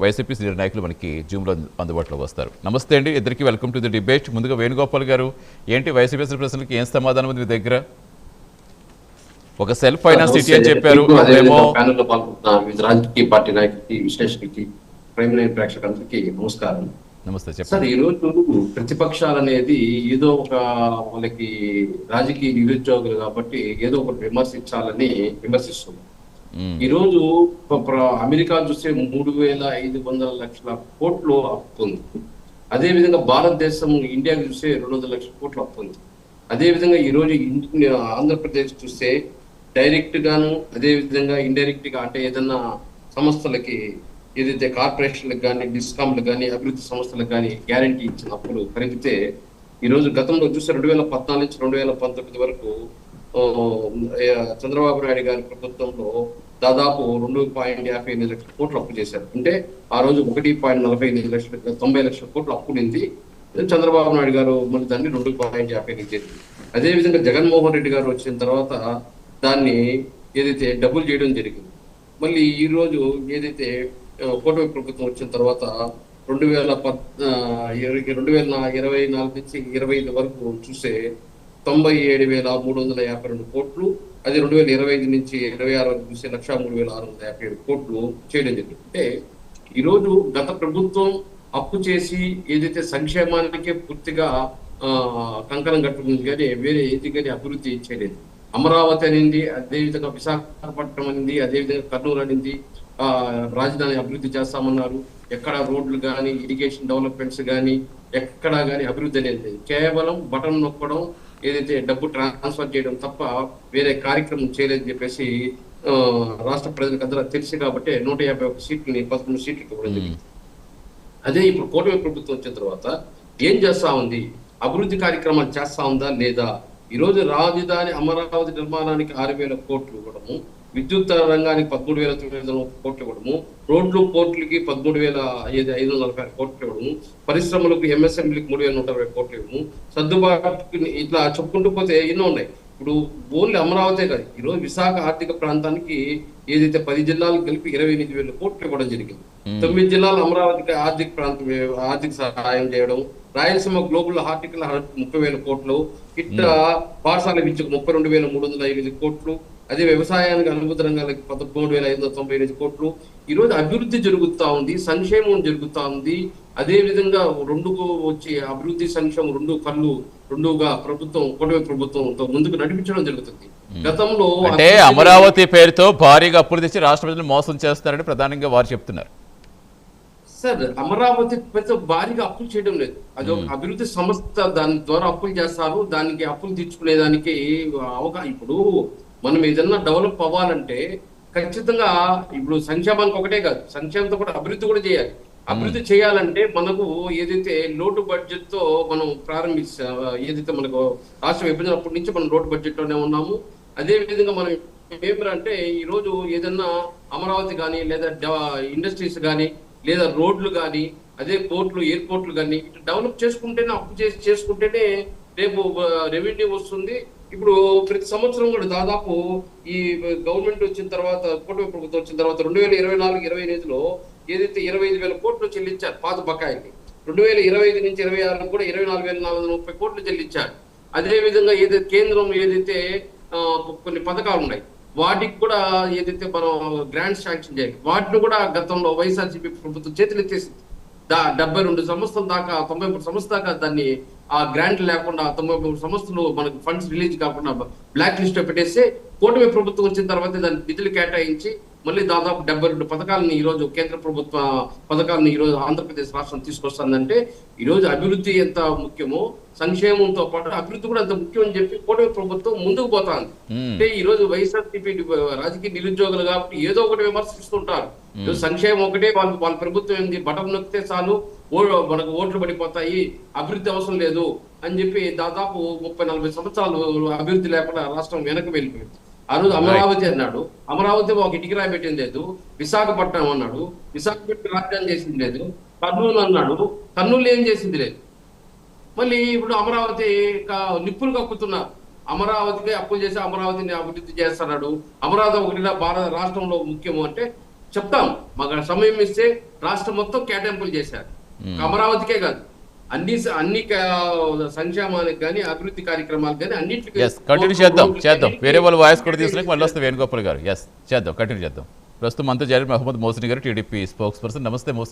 YCP senior నాయకులు మనకి జూమ్లో అందుబాటులోకి వస్తారు. నమస్తే అండి, ఇద్దరికి వెల్కమ్ టు ది డిబేట్. ముందుగా వేణుగోపాల్ గారు, ఏంటి వైసీపీ ప్రశ్నలకి ఏం సమాధానం ఉంది మీ దగ్గర? ఒక సెల్ఫ్ ఫైనాన్స్ సిటీ అని చెప్పారు, ఇప్పుడేమో రాజకీయ పార్టీ నాయకులకి, విశ్లేషకులకి, ప్రైమ్ లైన్ ప్రేక్షకులందరికీ నమస్కారం. నమస్తే. సార్, ఈ రోజు ప్రతిపక్షాలు అనేది ఏదో ఒక వాళ్ళకి రాజకీయ నిరుద్యోగులు కాబట్టి ఏదో ఒకటి విమర్శించాలని విమర్శిస్తున్నారు. ఈ రోజు అమెరికా చూస్తే 3,500 కోట్లు అప్పు ఉంది. అదే విధంగా భారతదేశం ఇండియాకి చూస్తే 200 లక్షల కోట్లు అప్పు ఉంది. అదే విధంగా ఈ రోజు ఆంధ్రప్రదేశ్ చూస్తే డైరెక్ట్ గాను, అదే విధంగా ఇండైరెక్ట్ గా, అంటే ఏదన్నా సంస్థలకి, ఏదైతే కార్పొరేషన్లకు కానీ, డిస్కామ్లకు కానీ, అభివృద్ధి సంస్థలకు కానీ గ్యారంటీ ఇచ్చిన అప్పులు కలిపితే ఈ రోజు గతంలో చూస్తే 2014 నుంచి 2019 వరకు చంద్రబాబు నాయుడు గారి ప్రభుత్వంలో దాదాపు 2.58 లక్షల కోట్లు అప్పు చేశారు. అంటే ఆ రోజు 1.45 లక్షల 90 లక్షల కోట్లు అప్పు ఉంది. చంద్రబాబు నాయుడు గారు మళ్ళీ దాన్ని 2.50 చేసింది. అదే విధంగా జగన్మోహన్ రెడ్డి గారు వచ్చిన తర్వాత దాన్ని ఏదైతే డబుల్ చేయడం జరిగింది. మళ్ళీ ఈ రోజు ఏదైతే కూటమి ప్రభుత్వం వచ్చిన తర్వాత 2024 నుంచి 25 వరకు చూస్తే 97,352 కోట్లు, అది 2025 నుంచి 26 వరకు చూస్తే 1,03,657 కోట్లు చేయడం జరిగింది. అంటే ఈరోజు గత ప్రభుత్వం అప్పు చేసి ఏదైతే సంక్షేమానికే పూర్తిగా కంకణం కట్టుకుంది కానీ వేరే ఏది కానీ అభివృద్ధి చేయలేదు. అమరావతి అనింది, అదేవిధంగా విశాఖపట్నం అనింది, అదేవిధంగా కర్నూలు అనింది, రాజధాని అభివృద్ధి చేస్తామన్నారు. ఎక్కడ రోడ్లు కానీ, ఇరిగేషన్ డెవలప్మెంట్స్ కానీ, ఎక్కడా కానీ అభివృద్ధి అనేది కేవలం బటన్ నొక్కడం, ఏదైతే డబ్బు ట్రాన్స్ఫర్ చేయడం తప్ప వేరే కార్యక్రమం చేయలేదని చెప్పేసి రాష్ట్ర ప్రజలకు అందరూ తెలుసు. కాబట్టి 151 సీట్లని 11 సీట్లకు ఇవ్వడం జరిగింది. అదే ఇప్పుడు కూటమి ప్రభుత్వం వచ్చిన తర్వాత ఏం చేస్తా ఉంది? అభివృద్ధి కార్యక్రమాలు చేస్తా ఉందా లేదా? ఈ రోజు రాజధాని అమరావతి నిర్మాణానికి 6,000 కోట్లు ఇవ్వడము, విద్యుత్ రంగానికి 13,900 కోట్లు ఇవ్వడము, రోడ్లు పోర్టులకి 13,540 కోట్లు ఇవ్వడము, పరిశ్రమలకు ఎంఎస్ఎంఈలకు 3,120 కోట్లు ఇవ్వడము, సర్దుబాటుకి ఇట్లా చెప్పుకుంటూ పోతే ఎన్నో ఉన్నాయి. ఇప్పుడు ఓన్లీ అమరావతే కాదు, ఈరోజు విశాఖ ఆర్థిక ప్రాంతానికి ఏదైతే 10 జిల్లాలకు కలిపి 28,000 కోట్లు ఇవ్వడం జరిగింది. 9 జిల్లాలు అమరావతికి ఆర్థిక సహాయం చేయడం, రాయలసీమ గ్లోబల్ హార్టికల్ 30,000 కోట్లు, ఇట్లా పాఠశాల విద్యకు 32,305 కోట్లు, అదే వ్యవసాయానికి అనుభూత రంగాలకు 13,598 కోట్లు. ఈ రోజు అభివృద్ధి జరుగుతా ఉంది, సంక్షేమం జరుగుతా ఉంది. అదే విధంగా రెండుకు వచ్చి అభివృద్ధి సంక్షేమం రెండుగా ప్రభుత్వం, కూటమి ప్రభుత్వంతో ముందుకు నడిపించడం జరుగుతుంది. గతంలో అంటే అమరావతి పేరుతో భారీగా అప్పులు తెచ్చి రాష్ట్ర ప్రజలను మోసం చేస్తారని ప్రధానంగా వారు చెప్తున్నారు. సార్, అమరావతి పేరుతో భారీగా అప్పులు చేయడం లేదు. అది ఒక అభివృద్ధి సంస్థ, దాని ద్వారా అప్పులు చేస్తారు. దానికి అప్పులు తీర్చుకునేదానికి ఇప్పుడు మనం ఏదన్నా డెవలప్ అవ్వాలంటే ఖచ్చితంగా ఇప్పుడు సంక్షేమానికి ఒకటే కాదు, సంక్షేమంతో కూడా అభివృద్ధి కూడా చేయాలి. అభివృద్ధి చేయాలంటే మనకు ఏదైతే లోటు బడ్జెట్ తో మనం ఏదైతే మనకు రాష్ట్ర విభజన అప్పటి నుంచి మనం లోటు బడ్జెట్ లోనే ఉన్నాము. అదే విధంగా మనం ఏమిటంటే ఈ రోజు ఏదన్నా అమరావతి కానీ, లేదా ఇండస్ట్రీస్ కానీ, లేదా రోడ్లు కానీ, అదే పోర్ట్లు, ఎయిర్పోర్ట్లు కానీ ఇట్లా డెవలప్ చేసుకుంటేనే, అప్పు చేసుకుంటేనే రేపు రెవెన్యూ వస్తుంది. ఇప్పుడు ప్రతి సంవత్సరం కూడా దాదాపు ఈ గవర్నమెంట్ వచ్చిన తర్వాత, కూటమి ప్రభుత్వం వచ్చిన తర్వాత 2024-25లో ఏదైతే 25,000 కోట్లు చెల్లించారు పాత బకాయిల్ని, 2025 నుంచి 26 కూడా 24,430 కోట్లు చెల్లించారు. అదే విధంగా ఏదైతే కేంద్రం ఏదైతే కొన్ని పథకాలు ఉన్నాయి వాటికి కూడా ఏదైతే మనం గ్రాంట్స్ శాంక్షన్ చేయాలి, వాటిని కూడా గతంలో వైఎస్ఆర్సీపీ ప్రభుత్వం చేతులు ఎత్తేసింది. 72 సంస్థల దాకా, 93 సంస్థల దాకా దాన్ని ఆ గ్రాంట్ లేకుండా 93 సంస్థలు మనకు ఫండ్స్ రిలీజ్ కాకుండా బ్లాక్ లిస్ట్ లో పెట్టేస్తే కూటమి ప్రభుత్వం వచ్చిన తర్వాత దాన్ని నిధులు కేటాయించి మళ్ళీ దాదాపు 72 పథకాలను ఈ రోజు కేంద్ర ప్రభుత్వ పథకాలను ఈ రోజు ఆంధ్రప్రదేశ్ రాష్ట్రం తీసుకొస్తుందంటే ఈ రోజు అభివృద్ధి ఎంత ముఖ్యమో సంక్షేమంతో పాటు అభివృద్ధి కూడా అంత ముఖ్యం అని చెప్పి కూటమి ప్రభుత్వం ముందుకు పోతాంది. అంటే ఈ రోజు వైఎస్ఆర్సీపీ రాజకీయ నిరుద్యోగులు కాబట్టి ఏదో ఒకటి విమర్శిస్తుంటారు. సంక్షేమం ఒకటే వాళ్ళ ప్రభుత్వం ఏంది, బటన్ నొక్కితే చాలు మనకు ఓట్లు పడిపోతాయి, అభివృద్ధి అవసరం లేదు అని చెప్పి దాదాపు 30-40 సంవత్సరాలు అభివృద్ధి లేకుండా రాష్ట్రం వెనక్కి వెళ్ళిపోయింది. ఆ రోజు అమరావతి అన్నాడు, అమరావతి ఒక ఇటుక రాయి పెట్టింది లేదు. విశాఖపట్నం అన్నాడు, విశాఖపట్నం రాజధాని చేసింది లేదు. కర్నూలు అన్నాడు, కర్నూలు ఏం చేసింది లేదు. మళ్ళీ ఇప్పుడు అమరావతి నిప్పులు కక్కుతున్నారు. అమరావతికి అప్పులు చేసి అమరావతిని అభివృద్ధి చేస్తున్నాడు. అమరావతి ఒకటిగా భారత రాష్ట్రంలో ముఖ్యము అంటే చెప్తాం, మాకు సమయం ఇస్తే రాష్ట్రం మొత్తం కేటాయింపులు చేశారు. అమరావతికే కాదు, అన్ని సంక్షేమానికి కానీ అభివృద్ధి కార్యక్రమాలకు కానీ అన్నింటికి కంటిన్యూ చేద్దాం. వేరే వాళ్ళ వాయిస్ కూడా తీసుకుని మళ్ళీ వస్తే వేణుగోపాల్ గారు చేద్దాం, కంటిన్యూ చేద్దాం. ప్రస్తుతం మనతో జారీ మహమ్మద్ మోసిన్ గారు, టీడీపీ స్పోక్స్ పర్సన్. నమస్తే మోసిన్.